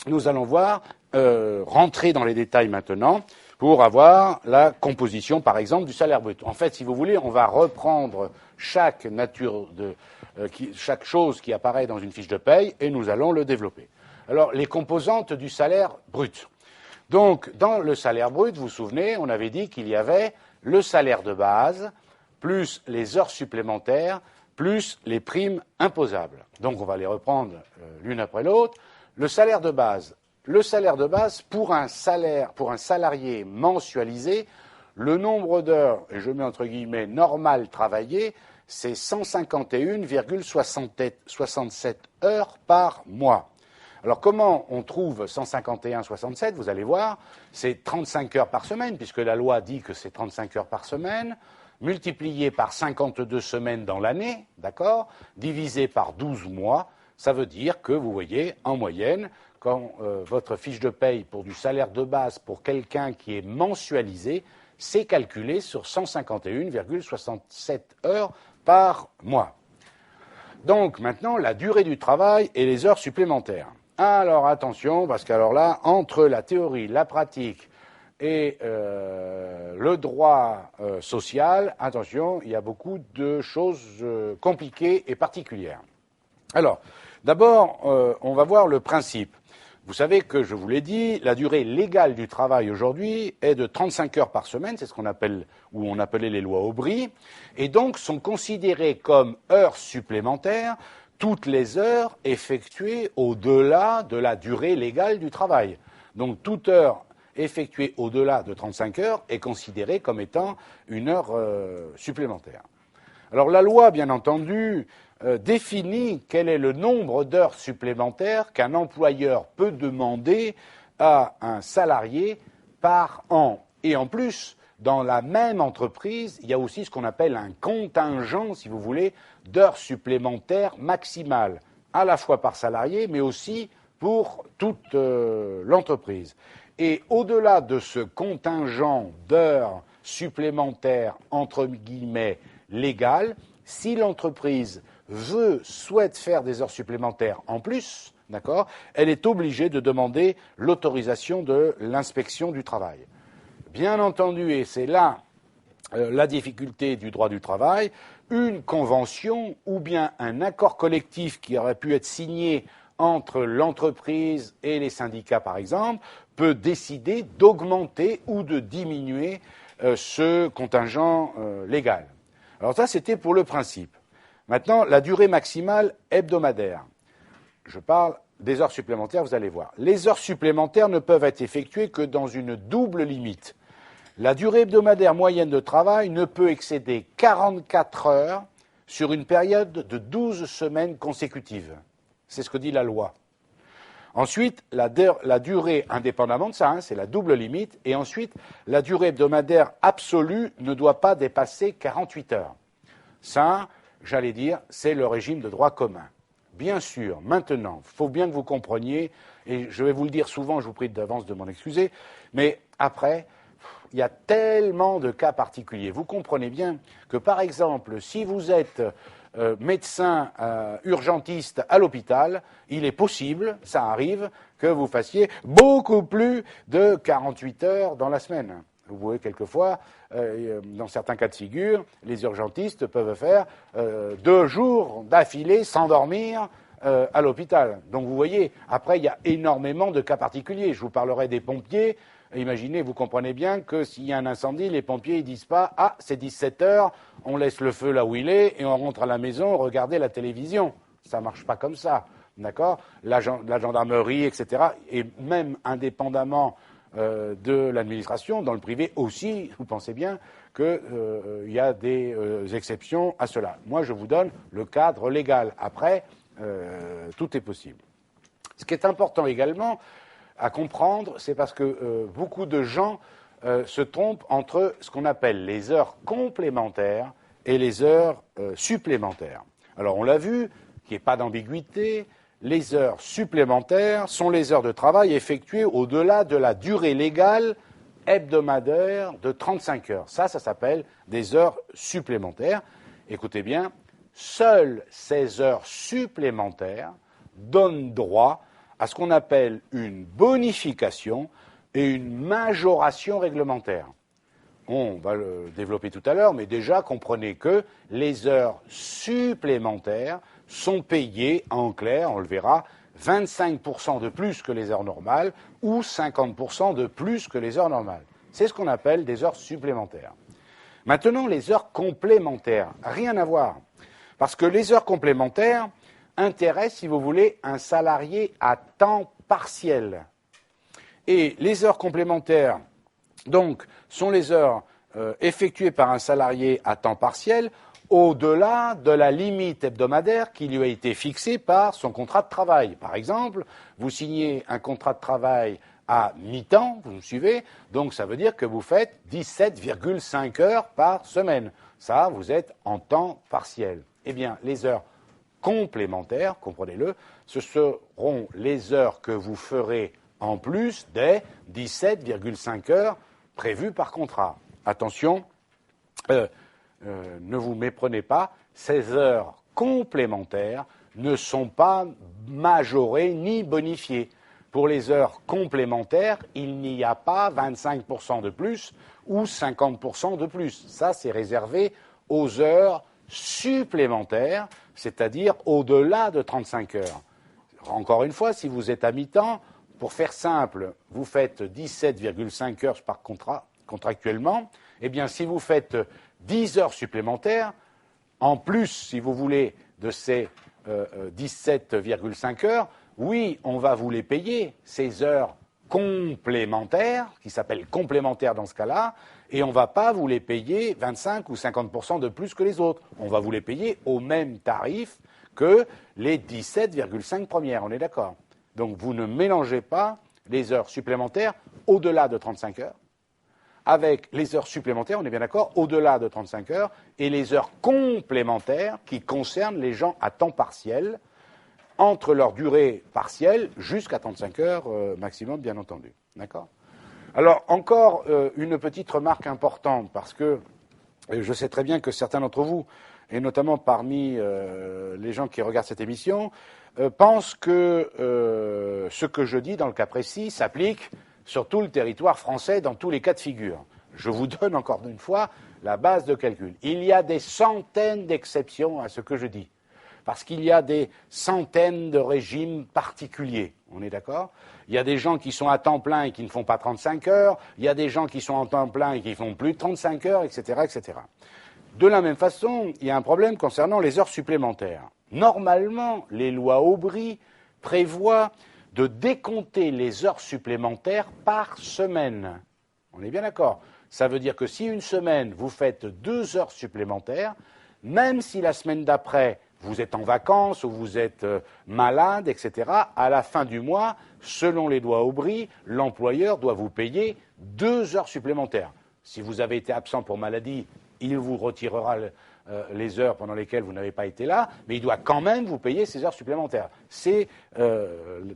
nous allons voir rentrer dans les détails maintenant pour avoir la composition, par exemple, du salaire brut. En fait, si vous voulez, on va reprendre chaque chose qui apparaît dans une fiche de paye et nous allons le développer. Alors, les composantes du salaire brut. Donc, dans le salaire brut, vous vous souvenez, on avait dit qu'il y avait le salaire de base, plus les heures supplémentaires, plus les primes imposables. Donc, on va les reprendre l'une après l'autre. Le salaire de base. Le salaire de base, pour un salarié mensualisé, le nombre d'heures, et je mets entre guillemets normal travaillé, c'est 151,67 heures par mois. Alors comment on trouve 151,67 ? Vous allez voir, c'est 35 heures par semaine, puisque la loi dit que c'est 35 heures par semaine, multiplié par 52 semaines dans l'année, d'accord, divisé par 12 mois, ça veut dire que, vous voyez, en moyenne, quand votre fiche de paye pour du salaire de base pour quelqu'un qui est mensualisé, c'est calculé sur 151,67 heures par mois. Donc maintenant, la durée du travail et les heures supplémentaires. Alors attention, parce qu'alors là, entre la théorie, la pratique et le droit social, attention, il y a beaucoup de choses compliquées et particulières. Alors, d'abord, on va voir le principe. Vous savez que, je vous l'ai dit, la durée légale du travail aujourd'hui est de 35 heures par semaine, c'est ce qu'on appelle, ou on appelait les lois Aubry, et donc sont considérées comme heures supplémentaires toutes les heures effectuées au-delà de la durée légale du travail. Donc toute heure effectuée au-delà de 35 heures est considérée comme étant une heure supplémentaire. Alors la loi, bien entendu, définit quel est le nombre d'heures supplémentaires qu'un employeur peut demander à un salarié par an. Et en plus, dans la même entreprise, il y a aussi ce qu'on appelle un contingent, si vous voulez, d'heures supplémentaires maximales, à la fois par salarié, mais aussi pour toute l'entreprise. Et au-delà de ce contingent d'heures supplémentaires, entre guillemets, légales, si l'entreprise souhaite faire des heures supplémentaires en plus, d'accord, elle est obligée de demander l'autorisation de l'inspection du travail. Bien entendu, et c'est là la difficulté du droit du travail, une convention ou bien un accord collectif qui aurait pu être signé entre l'entreprise et les syndicats, par exemple, peut décider d'augmenter ou de diminuer ce contingent légal. Alors ça, c'était pour le principe. Maintenant, la durée maximale hebdomadaire. Je parle des heures supplémentaires, vous allez voir. Les heures supplémentaires ne peuvent être effectuées que dans une double limite. La durée hebdomadaire moyenne de travail ne peut excéder 44 heures sur une période de 12 semaines consécutives. C'est ce que dit la loi. Ensuite, la durée, indépendamment de ça, c'est la double limite. Et ensuite, la durée hebdomadaire absolue ne doit pas dépasser 48 heures. Ça, j'allais dire, c'est le régime de droit commun. Bien sûr, maintenant, il faut bien que vous compreniez, et je vais vous le dire souvent, je vous prie d'avance de m'en excuser, mais après, il y a tellement de cas particuliers. Vous comprenez bien que, par exemple, si vous êtes médecin urgentiste à l'hôpital, il est possible, ça arrive, que vous fassiez beaucoup plus de 48 heures dans la semaine. Vous pouvez quelquefois, dans certains cas de figure, les urgentistes peuvent faire 2 jours d'affilée sans dormir à l'hôpital. Donc vous voyez, après il y a énormément de cas particuliers. Je vous parlerai des pompiers. Imaginez, vous comprenez bien que s'il y a un incendie, les pompiers ne disent pas « Ah, c'est 17 heures, on laisse le feu là où il est et on rentre à la maison regarder la télévision ». Ça ne marche pas comme ça, d'accord ? La gendarmerie, etc. Et même indépendamment de l'administration, dans le privé aussi, vous pensez bien qu'il y a des exceptions à cela. Moi, je vous donne le cadre légal. Après, tout est possible. Ce qui est important également à comprendre, c'est parce que beaucoup de gens se trompent entre ce qu'on appelle les heures complémentaires et les heures supplémentaires. Alors, on l'a vu, qu'il n'y ait pas d'ambiguïté. Les heures supplémentaires sont les heures de travail effectuées au-delà de la durée légale hebdomadaire de 35 heures. Ça s'appelle des heures supplémentaires. Écoutez bien, seules ces heures supplémentaires donnent droit à ce qu'on appelle une bonification et une majoration réglementaire. On va le développer tout à l'heure, mais déjà comprenez que les heures supplémentaires sont payées, en clair, on le verra, 25% de plus que les heures normales ou 50% de plus que les heures normales. C'est ce qu'on appelle des heures supplémentaires. Maintenant, les heures complémentaires, rien à voir. Parce que les heures complémentaires intéressent, si vous voulez, un salarié à temps partiel. Et les heures complémentaires, donc, sont les heures effectuées par un salarié à temps partiel au-delà de la limite hebdomadaire qui lui a été fixée par son contrat de travail. Par exemple, vous signez un contrat de travail à mi-temps, vous me suivez, donc ça veut dire que vous faites 17,5 heures par semaine. Ça, vous êtes en temps partiel. Eh bien, les heures complémentaires, comprenez-le, ce seront les heures que vous ferez en plus des 17,5 heures prévues par contrat. Attention, ne vous méprenez pas, ces heures complémentaires ne sont pas majorées ni bonifiées. Pour les heures complémentaires, il n'y a pas 25% de plus ou 50% de plus. Ça, c'est réservé aux heures supplémentaires, c'est-à-dire au-delà de 35 heures. Encore une fois, si vous êtes à mi-temps, pour faire simple, vous faites 17,5 heures par contractuellement. Eh bien, si vous faites 10 heures supplémentaires, en plus, si vous voulez, de ces 17,5 heures, oui, on va vous les payer, ces heures complémentaires, qui s'appellent complémentaires dans ce cas-là, et on ne va pas vous les payer 25 ou 50% de plus que les autres. On va vous les payer au même tarif que les 17,5 premières, on est d'accord. Donc vous ne mélangez pas les heures supplémentaires au-delà de 35 heures avec les heures supplémentaires, on est bien d'accord, au-delà de 35 heures, et les heures complémentaires qui concernent les gens à temps partiel, entre leur durée partielle jusqu'à 35 heures maximum, bien entendu. D'accord ? Alors, encore une petite remarque importante, parce que je sais très bien que certains d'entre vous, et notamment parmi les gens qui regardent cette émission, pensent que ce que je dis dans le cas précis s'applique sur tout le territoire français, dans tous les cas de figure. Je vous donne encore une fois la base de calcul. Il y a des centaines d'exceptions à ce que je dis, parce qu'il y a des centaines de régimes particuliers. On est d'accord ? Il y a des gens qui sont à temps plein et qui ne font pas 35 heures, il y a des gens qui sont en temps plein et qui font plus de 35 heures, etc., etc. De la même façon, il y a un problème concernant les heures supplémentaires. Normalement, les lois Aubry prévoient de décompter les heures supplémentaires par semaine. On est bien d'accord. Ça veut dire que si une semaine, vous faites 2 heures supplémentaires, même si la semaine d'après, vous êtes en vacances ou vous êtes malade, etc., à la fin du mois, selon les lois Aubry, l'employeur doit vous payer 2 heures supplémentaires. Si vous avez été absent pour maladie, il vous retirera les heures pendant lesquelles vous n'avez pas été là, mais il doit quand même vous payer ces heures supplémentaires. C'est,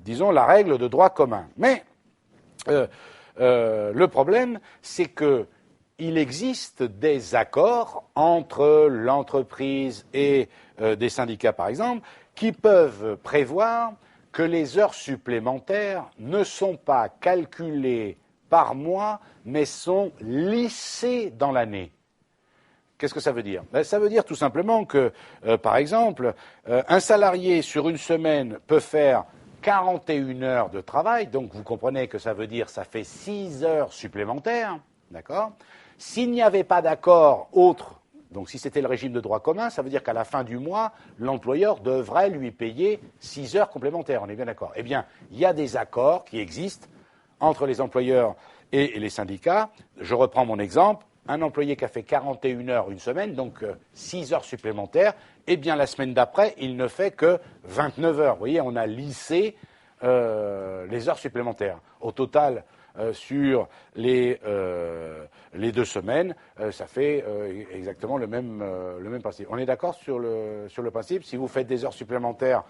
disons, la règle de droit commun. Mais le problème, c'est qu'il existe des accords entre l'entreprise et des syndicats, par exemple, qui peuvent prévoir que les heures supplémentaires ne sont pas calculées par mois, mais sont lissées dans l'année. Qu'est-ce que ça veut dire ? Ça veut dire tout simplement que, par exemple, un salarié sur une semaine peut faire 41 heures de travail, donc vous comprenez que ça veut dire ça fait 6 heures supplémentaires, d'accord ? S'il n'y avait pas d'accord autre, donc si c'était le régime de droit commun, ça veut dire qu'à la fin du mois, l'employeur devrait lui payer 6 heures complémentaires, on est bien d'accord ? Eh bien, il y a des accords qui existent entre les employeurs et les syndicats. Je reprends mon exemple. Un employé qui a fait 41 heures une semaine, donc 6 heures supplémentaires, eh bien la semaine d'après, il ne fait que 29 heures. Vous voyez, on a lissé les heures supplémentaires. Au total, sur les 2 semaines, ça fait exactement le même principe. On est d'accord sur le principe. Si vous faites des heures supplémentaires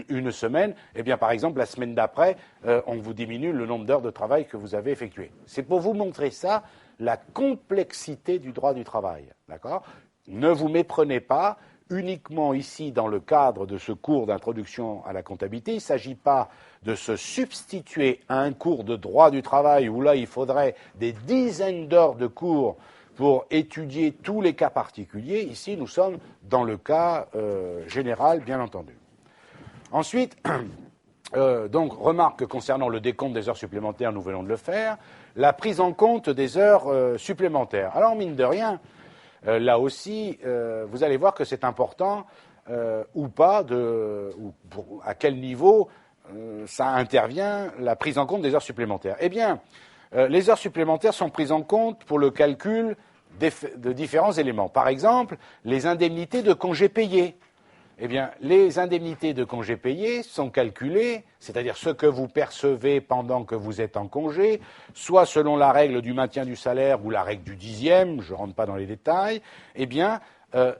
une semaine, eh bien par exemple, la semaine d'après, on vous diminue le nombre d'heures de travail que vous avez effectuées. C'est pour vous montrer ça, la complexité du droit du travail, d'accord ? Ne vous méprenez pas, uniquement ici dans le cadre de ce cours d'introduction à la comptabilité. Il ne s'agit pas de se substituer à un cours de droit du travail où là il faudrait des dizaines d'heures de cours pour étudier tous les cas particuliers. Ici, nous sommes dans le cas général, bien entendu. Ensuite, donc, remarque concernant le décompte des heures supplémentaires, nous venons de le faire, la prise en compte des heures supplémentaires. Alors, mine de rien, là aussi, vous allez voir que c'est important ou pas, à quel niveau ça intervient, la prise en compte des heures supplémentaires. Eh bien, les heures supplémentaires sont prises en compte pour le calcul de différents éléments. Par exemple, les indemnités de congés payés. Eh bien, les indemnités de congés payés sont calculées, c'est-à-dire ce que vous percevez pendant que vous êtes en congé, soit selon la règle du maintien du salaire ou la règle du dixième, je ne rentre pas dans les détails. Eh bien,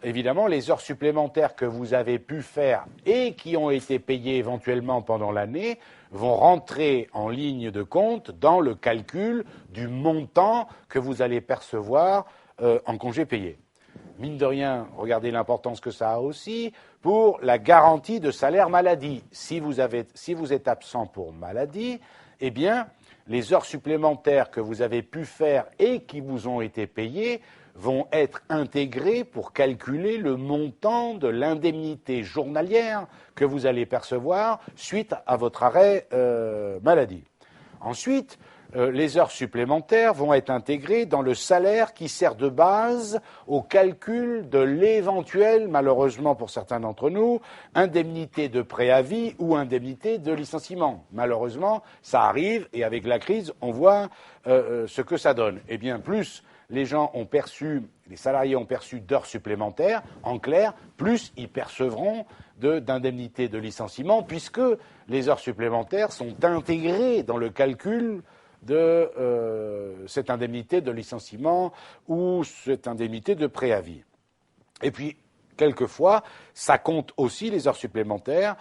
évidemment, les heures supplémentaires que vous avez pu faire et qui ont été payées éventuellement pendant l'année vont rentrer en ligne de compte dans le calcul du montant que vous allez percevoir en congés payés. Mine de rien, regardez l'importance que ça a aussi pour la garantie de salaire maladie. Si vous êtes absent pour maladie, eh bien, les heures supplémentaires que vous avez pu faire et qui vous ont été payées vont être intégrées pour calculer le montant de l'indemnité journalière que vous allez percevoir suite à votre arrêt maladie. Ensuite, les heures supplémentaires vont être intégrées dans le salaire qui sert de base au calcul de l'éventuelle, malheureusement pour certains d'entre nous, indemnité de préavis ou indemnité de licenciement. Malheureusement, ça arrive et avec la crise, on voit ce que ça donne. Eh bien, plus les salariés ont perçu d'heures supplémentaires, en clair, plus ils percevront d'indemnités de licenciement, puisque les heures supplémentaires sont intégrées dans le calcul de cette indemnité de licenciement ou cette indemnité de préavis. Et puis, quelquefois, ça compte aussi les heures supplémentaires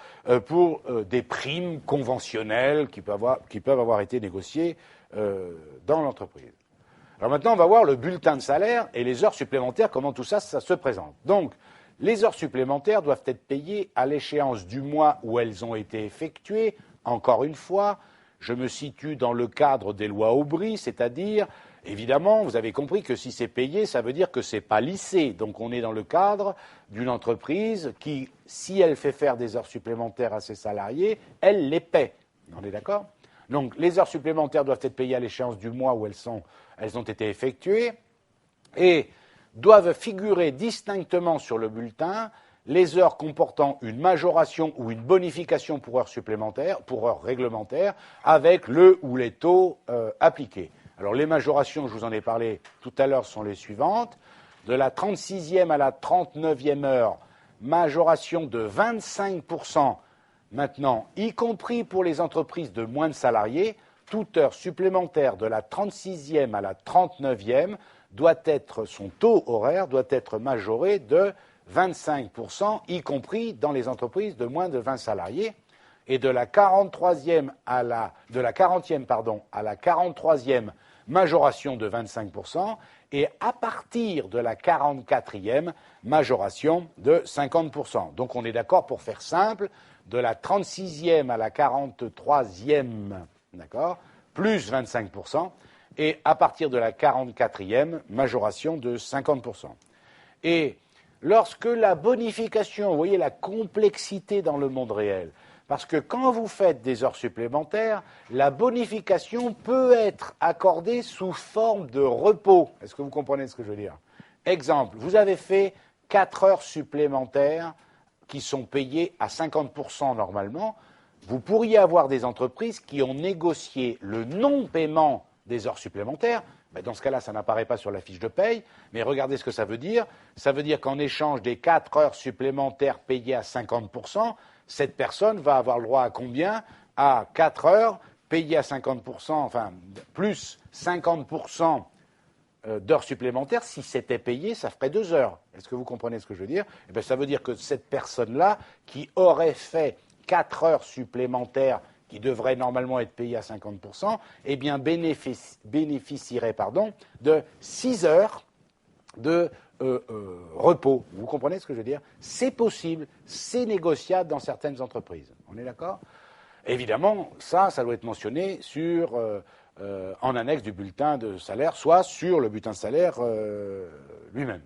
pour des primes conventionnelles qui peuvent avoir été négociées dans l'entreprise. Alors maintenant, on va voir le bulletin de salaire et les heures supplémentaires, comment tout ça se présente. Donc, les heures supplémentaires doivent être payées à l'échéance du mois où elles ont été effectuées. Encore une fois, je me situe dans le cadre des lois Aubry, c'est-à-dire, évidemment, vous avez compris que si c'est payé, ça veut dire que c'est pas lissé. Donc on est dans le cadre d'une entreprise qui, si elle fait faire des heures supplémentaires à ses salariés, elle les paie. On est d'accord ? Donc les heures supplémentaires doivent être payées à l'échéance du mois où elles ont été effectuées et doivent figurer distinctement sur le bulletin les heures comportant une majoration ou une bonification pour heures supplémentaires, pour heures réglementaires, avec le ou les taux appliqués. Alors les majorations, je vous en ai parlé tout à l'heure, sont les suivantes. De la 36e à la 39e heure, majoration de 25%, maintenant, y compris pour les entreprises de moins de salariés, toute heure supplémentaire de la 36e à la 39e son taux horaire doit être majoré de 25%, y compris dans les entreprises de moins de 20 salariés, et de la 40e à la 43e majoration de 25%, et à partir de la 44e majoration de 50%. Donc on est d'accord, pour faire simple, de la 36e à la 43e, d'accord, plus 25%, et à partir de la 44e majoration de 50%. Et lorsque la bonification, vous voyez la complexité dans le monde réel, parce que quand vous faites des heures supplémentaires, la bonification peut être accordée sous forme de repos. Est-ce que vous comprenez ce que je veux dire ? Exemple, vous avez fait 4 heures supplémentaires qui sont payées à 50% normalement. Vous pourriez avoir des entreprises qui ont négocié le non-paiement des heures supplémentaires. Ben dans ce cas-là, ça n'apparaît pas sur la fiche de paye, mais regardez ce que ça veut dire. Ça veut dire qu'en échange des 4 heures supplémentaires payées à 50%, cette personne va avoir le droit à combien ? À 4 heures payées à 50%, enfin, plus 50% d'heures supplémentaires. Si c'était payé, ça ferait 2 heures. Est-ce que vous comprenez ce que je veux dire ? Eh bien, ça veut dire que cette personne-là, qui aurait fait 4 heures supplémentaires qui devrait normalement être payé à 50%, eh bien bénéficierait de 6 heures de repos. Vous comprenez ce que je veux dire? C'est possible, c'est négociable dans certaines entreprises. On est d'accord? Évidemment, ça doit être mentionné en annexe du bulletin de salaire, soit sur le bulletin de salaire lui-même.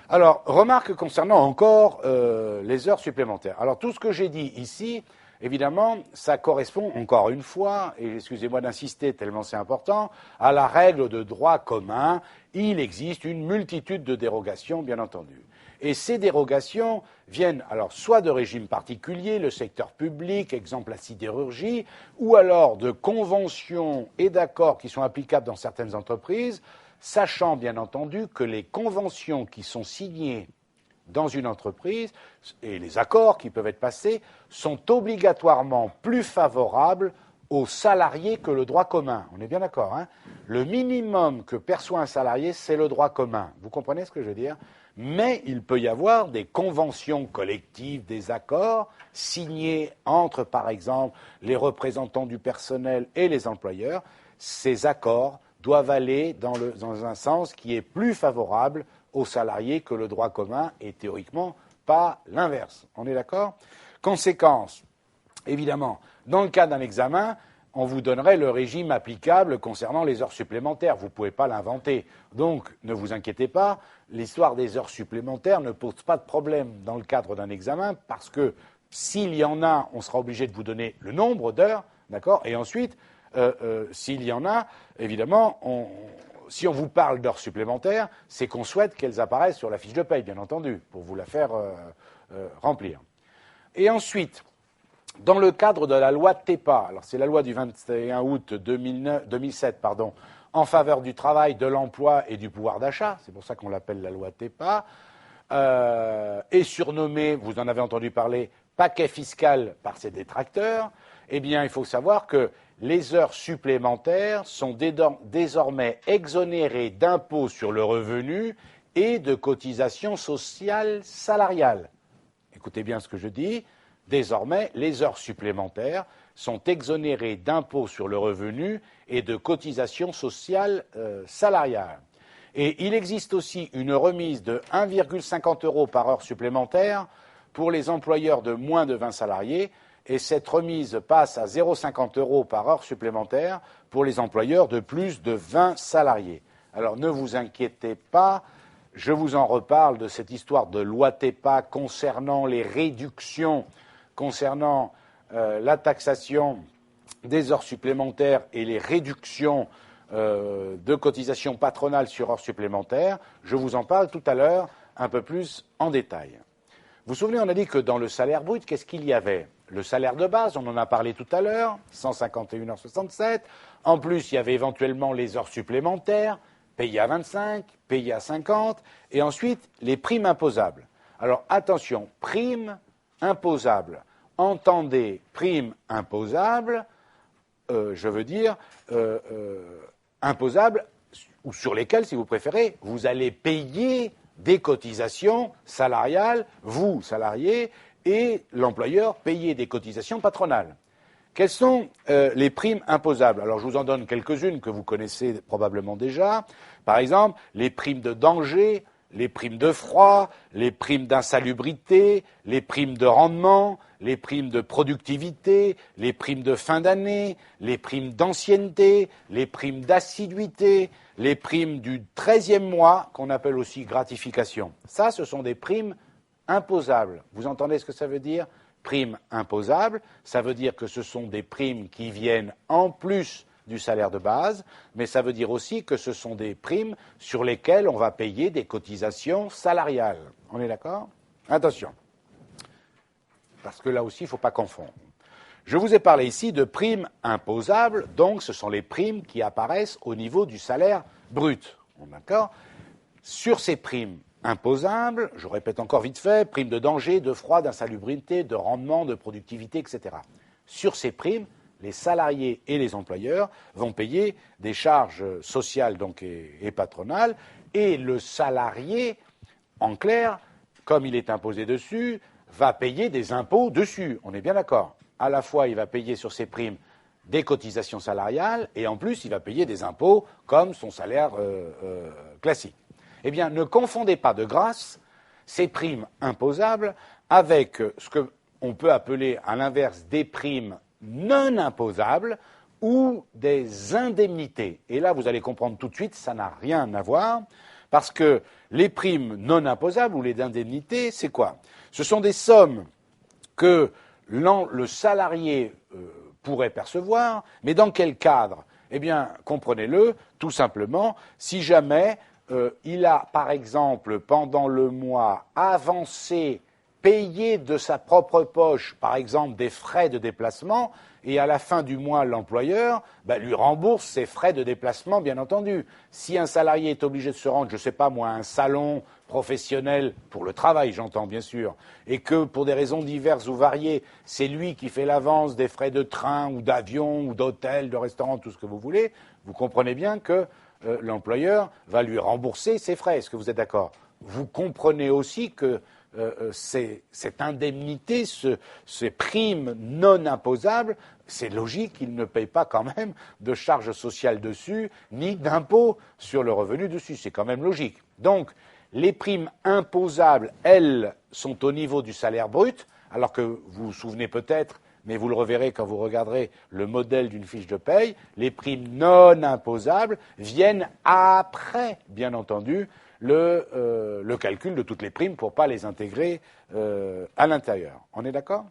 Alors, remarque concernant encore les heures supplémentaires. Alors, tout ce que j'ai dit ici, évidemment, ça correspond encore une fois, et excusez-moi d'insister tellement c'est important, à la règle de droit commun. Il existe une multitude de dérogations, bien entendu. Et ces dérogations viennent alors soit de régimes particuliers, le secteur public, exemple la sidérurgie, ou alors de conventions et d'accords qui sont applicables dans certaines entreprises, sachant bien entendu que les conventions qui sont signées dans une entreprise et les accords qui peuvent être passés sont obligatoirement plus favorables aux salariés que le droit commun. On est bien d'accord, hein? Le minimum que perçoit un salarié, c'est le droit commun. Vous comprenez ce que je veux dire? Mais il peut y avoir des conventions collectives, des accords signés entre, par exemple, les représentants du personnel et les employeurs. Ces accords doivent aller dans un sens qui est plus favorable aux salariés que le droit commun et théoriquement pas l'inverse. On est d'accord? Conséquence, évidemment, dans le cas d'un examen, on vous donnerait le régime applicable concernant les heures supplémentaires. Vous ne pouvez pas l'inventer. Donc, ne vous inquiétez pas, l'histoire des heures supplémentaires ne pose pas de problème dans le cadre d'un examen parce que s'il y en a, on sera obligé de vous donner le nombre d'heures, d'accord? Et ensuite, s'il y en a, évidemment, si on vous parle d'heures supplémentaires, c'est qu'on souhaite qu'elles apparaissent sur la fiche de paye, bien entendu, pour vous la faire remplir. Et ensuite, dans le cadre de la loi TEPA, alors c'est la loi du 21 août 2007, en faveur du travail, de l'emploi et du pouvoir d'achat, c'est pour ça qu'on l'appelle la loi TEPA, est surnommée, vous en avez entendu parler, paquet fiscal par ses détracteurs. Eh bien, il faut savoir que les heures supplémentaires sont désormais exonérées d'impôts sur le revenu et de cotisations sociales salariales. Écoutez bien ce que je dis. Désormais, les heures supplémentaires sont exonérées d'impôts sur le revenu et de cotisations sociales salariales. Et il existe aussi une remise de 1,50 € par heure supplémentaire pour les employeurs de moins de 20 salariés, et cette remise passe à 0,50 € par heure supplémentaire pour les employeurs de plus de 20 salariés. Alors ne vous inquiétez pas, je vous en reparle de cette histoire de loi TEPA concernant les réductions, concernant la taxation des heures supplémentaires et les réductions de cotisations patronales sur heures supplémentaires. Je vous en parle tout à l'heure un peu plus en détail. Vous vous souvenez, on a dit que dans le salaire brut, qu'est-ce qu'il y avait? Le salaire de base, on en a parlé tout à l'heure, 151,67 €. En plus, il y avait éventuellement les heures supplémentaires, payées à 25, payées à 50, et ensuite les primes imposables. Alors attention, primes imposables. Entendez primes imposables, je veux dire imposables, ou sur lesquelles, si vous préférez, vous allez payer des cotisations salariales, vous, salariés, et l'employeur payer des cotisations patronales. Quelles sont les primes imposables? Alors, je vous en donne quelques-unes que vous connaissez probablement déjà. Par exemple, les primes de danger, les primes de froid, les primes d'insalubrité, les primes de rendement, les primes de productivité, les primes de fin d'année, les primes d'ancienneté, les primes d'assiduité, les primes du 13e mois, qu'on appelle aussi gratification. Ça, ce sont des primes imposables. Vous entendez ce que ça veut dire? Primes imposables, ça veut dire que ce sont des primes qui viennent en plus du salaire de base, mais ça veut dire aussi que ce sont des primes sur lesquelles on va payer des cotisations salariales. On est d'accord? Attention, parce que là aussi, il ne faut pas confondre. Je vous ai parlé ici de primes imposables, donc ce sont les primes qui apparaissent au niveau du salaire brut. D'accord? Sur ces primes imposables, je répète encore vite fait, primes de danger, de froid, d'insalubrité, de rendement, de productivité, etc. Sur ces primes, les salariés et les employeurs vont payer des charges sociales donc, et patronales, et le salarié, en clair, comme il est imposé dessus, va payer des impôts dessus. On est bien d'accord. À la fois, il va payer sur ses primes des cotisations salariales, et en plus, il va payer des impôts comme son salaire classique. Eh bien, ne confondez pas de grâce ces primes imposables avec ce qu'on peut appeler à l'inverse des primes non imposables ou des indemnités. Et là, vous allez comprendre tout de suite, ça n'a rien à voir, parce que les primes non imposables ou les indemnités, c'est quoi? Ce sont des sommes que le salarié pourrait percevoir, mais dans quel cadre? Eh bien, comprenez-le, tout simplement, si jamais il a, par exemple, pendant le mois, avancé, payé de sa propre poche, par exemple, des frais de déplacement, et à la fin du mois, l'employeur lui rembourse ses frais de déplacement, bien entendu. Si un salarié est obligé de se rendre, je ne sais pas moi, à un salon professionnel, pour le travail, j'entends bien sûr, et que pour des raisons diverses ou variées, c'est lui qui fait l'avance des frais de train ou d'avion ou d'hôtel, de restaurant, tout ce que vous voulez, vous comprenez bien que l'employeur va lui rembourser ses frais. Est-ce que vous êtes d'accord? Vous comprenez aussi que cette indemnité, ces primes non imposables, c'est logique qu'il ne paye pas quand même de charges sociales dessus, ni d'impôts sur le revenu dessus. C'est quand même logique. Donc, les primes imposables, elles, sont au niveau du salaire brut, alors que vous vous souvenez peut-être, mais vous le reverrez quand vous regarderez le modèle d'une fiche de paye, les primes non imposables viennent après, bien entendu, le calcul de toutes les primes pour ne pas les intégrer à l'intérieur. On est d'accord ?